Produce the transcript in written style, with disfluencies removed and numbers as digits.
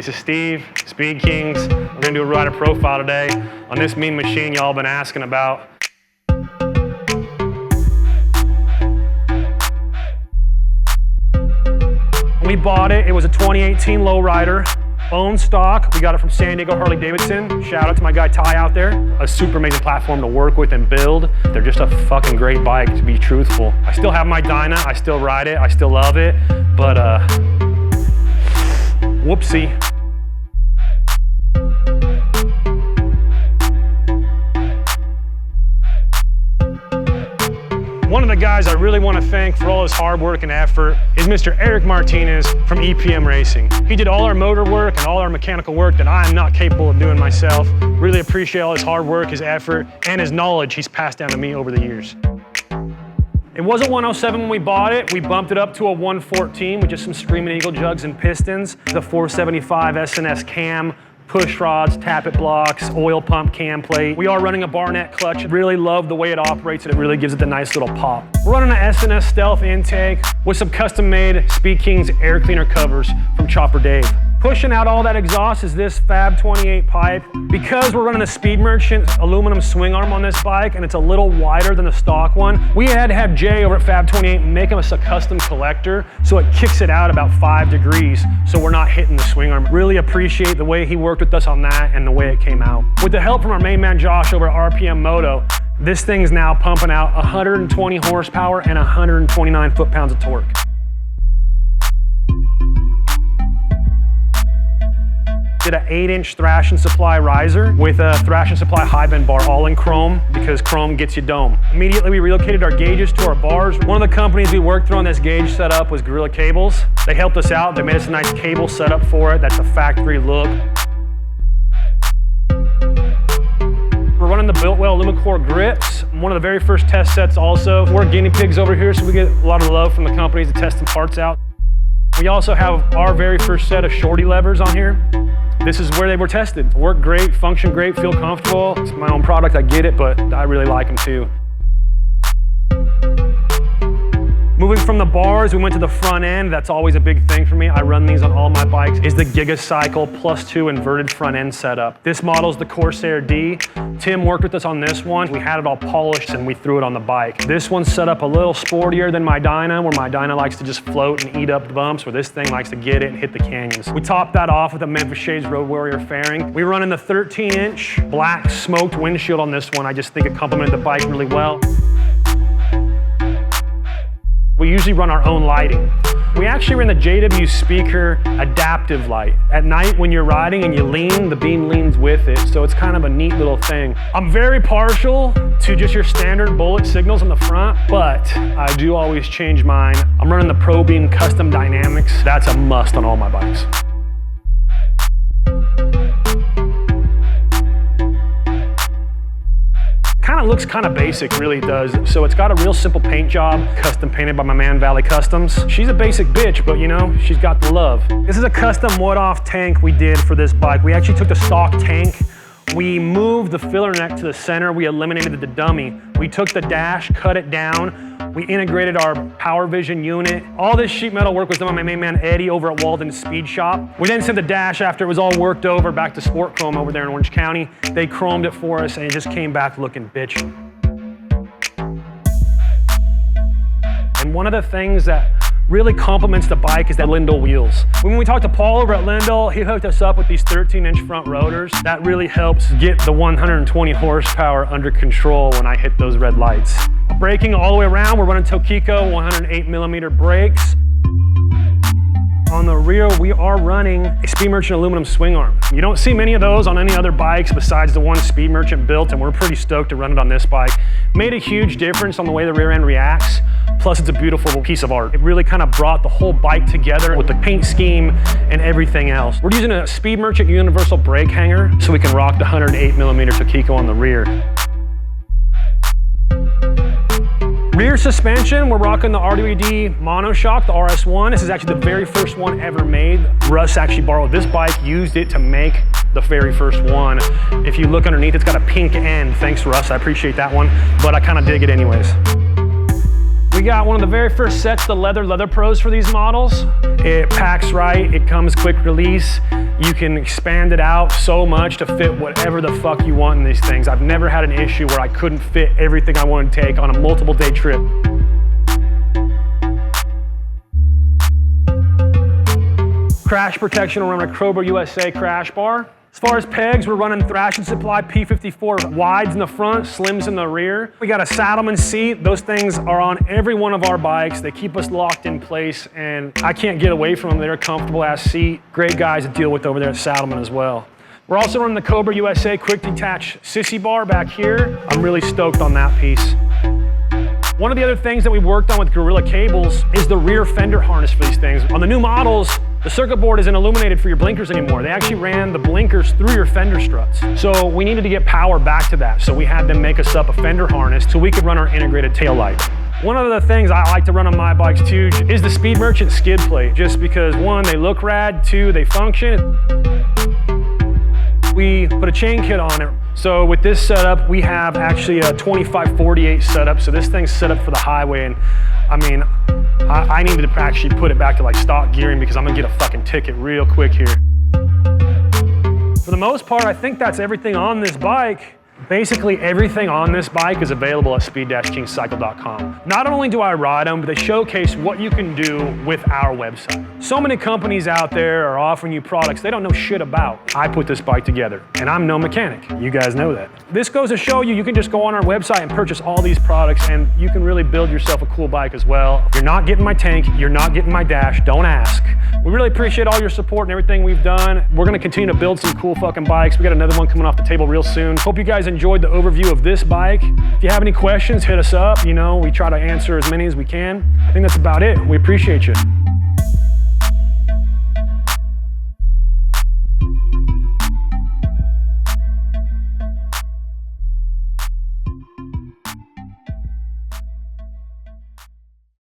This is Steve, Speed Kings. We're gonna do a rider profile today on this mean machine y'all been asking about. When we bought it, it was a 2018 Lowrider, own stock. We got it from San Diego Harley-Davidson. Shout out to my guy Ty out there. A super amazing platform to work with and build. They're just a fucking great bike, to be truthful. I still have my Dyna, I still ride it, I still love it, but whoopsie. One of the guys I really want to thank for all his hard work and effort is Mr. Eric Martinez from EPM Racing. He did all our motor work and all our mechanical work that I am not capable of doing myself. Really appreciate all his hard work, his effort, and his knowledge he's passed down to me over the years. It was a 107 when we bought it. We bumped it up to a 114 with just some Screaming Eagle jugs and pistons. The 475 S&S cam, push rods, tappet blocks, oil pump cam plate. We are running a Barnett clutch. Really love the way it operates and it really gives it the nice little pop. We're running an S&S Stealth intake with some custom-made Speed Kings air cleaner covers from Chopper Dave. Pushing out all that exhaust is this Fab 28 pipe. Because we're running a Speed Merchant aluminum swing arm on this bike and it's a little wider than the stock one, we had to have Jay over at Fab 28 make us a custom collector so it kicks it out about 5 degrees so we're not hitting the swing arm. Really appreciate the way he worked with us on that and the way it came out. With the help from our main man Josh over at RPM Moto, this thing is now pumping out 120 horsepower and 129 foot-pounds of torque. Did an 8-inch Thrash and Supply riser with a Thrash and Supply high bend bar, all in chrome because chrome gets you dome. Immediately we relocated our gauges to our bars. One of the companies we worked through on this gauge setup was Gorilla Cables. They helped us out. They made us a nice cable setup for it. That's a factory look. We're running the Biltwell Lumicore grips. One of the very first test sets also. We're guinea pigs over here, so we get a lot of love from the companies to test some parts out. We also have our very first set of shorty levers on here. This is where they were tested. Work great, function great, feel comfortable. It's my own product, I get it, but I really like them too. Moving from the bars, we went to the front end. That's always a big thing for me. I run these on all my bikes. Is the Gigacycle +2 inverted front end setup. This model's the Corsair D. Tim worked with us on this one. We had it all polished and we threw it on the bike. This one's set up a little sportier than my Dyna, where my Dyna likes to just float and eat up the bumps, where this thing likes to get it and hit the canyons. We topped that off with a Memphis Shades Road Warrior fairing. We run in the 13-inch black smoked windshield on this one. I just think it complemented the bike really well. We usually run our own lighting. We actually ran the JW Speaker adaptive light. At night when you're riding and you lean, the beam leans with it, so it's kind of a neat little thing. I'm very partial to just your standard bullet signals on the front, but I do always change mine. I'm running the Pro Beam Custom Dynamics. That's a must on all my bikes. Kind of looks kind of basic, really does. So it's got a real simple paint job, custom painted by my man Valley Customs. She's a basic bitch, but you know, she's got the love. This is a custom wood-off tank we did for this bike. We actually took the stock tank, we moved the filler neck to the center, we eliminated the dummy. We took the dash, cut it down, we integrated our Power Vision unit. All this sheet metal work was done by my main man Eddie over at Walden Speed Shop. We then sent the dash after it was all worked over back to Sport Chrome over there in Orange County. They chromed it for us and it just came back looking bitchy. And one of the things that really complements the bike is the Lindell wheels. When we talked to Paul over at Lindell, he hooked us up with these 13-inch front rotors. That really helps get the 120 horsepower under control when I hit those red lights. Braking all the way around, we're running Tokiko 108mm brakes. On the rear, we are running a Speed Merchant aluminum swing arm. You don't see many of those on any other bikes besides the one Speed Merchant built, and we're pretty stoked to run it on this bike. Made a huge difference on the way the rear end reacts. Plus, it's a beautiful piece of art. It really kind of brought the whole bike together with the paint scheme and everything else. We're using a Speed Merchant universal brake hanger so we can rock the 108mm Tokiko on the rear. Rear suspension, we're rocking the RWD monoshock, the RS1. This is actually the very first one ever made. Russ actually borrowed this bike, used it to make the very first one. If you look underneath, it's got a pink end. Thanks, Russ, I appreciate that one, but I kind of dig it anyways. We got one of the very first sets, the Leather Pros for these models. It packs right, it comes quick release. You can expand it out so much to fit whatever the fuck you want in these things. I've never had an issue where I couldn't fit everything I wanted to take on a multiple day trip. Crash protection, we're running a Cobra USA crash bar. As far as pegs, we're running Thrash and Supply P54 wides in the front, slims in the rear. We got a Saddleman seat. Those things are on every one of our bikes. They keep us locked in place, and I can't get away from them. They're a comfortable ass seat. Great guys to deal with over there at Saddleman as well. We're also running the Cobra USA quick detach sissy bar back here. I'm really stoked on that piece. One of the other things that we worked on with Gorilla cables is the rear fender harness for these things. On the new models, the circuit board isn't illuminated for your blinkers anymore. They actually ran the blinkers through your fender struts. So we needed to get power back to that. So we had them make us up a fender harness so we could run our integrated tail light. One of the things I like to run on my bikes too is the Speed Merchant skid plate. Just because one, they look rad, two, they function. We put a chain kit on it. So with this setup, we have actually a 25-48 setup. So this thing's set up for the highway. And I mean, I needed to actually put it back to like stock gearing because I'm gonna get a fucking ticket real quick here. For the most part, I think that's everything on this bike. Basically everything on this bike is available at speed-kingcycle.com. Not only do I ride them, but they showcase what you can do with our website. So many companies out there are offering you products they don't know shit about. I put this bike together, and I'm no mechanic. You guys know that. This goes to show you can just go on our website and purchase all these products, and you can really build yourself a cool bike as well. You're not getting my tank, you're not getting my dash, don't ask. We really appreciate all your support and everything we've done. We're gonna continue to build some cool fucking bikes. We got another one coming off the table real soon. Hope you guys enjoyed the overview of this bike. If you have any questions, hit us up. You know, we try to answer as many as we can. I think that's about it. We appreciate you.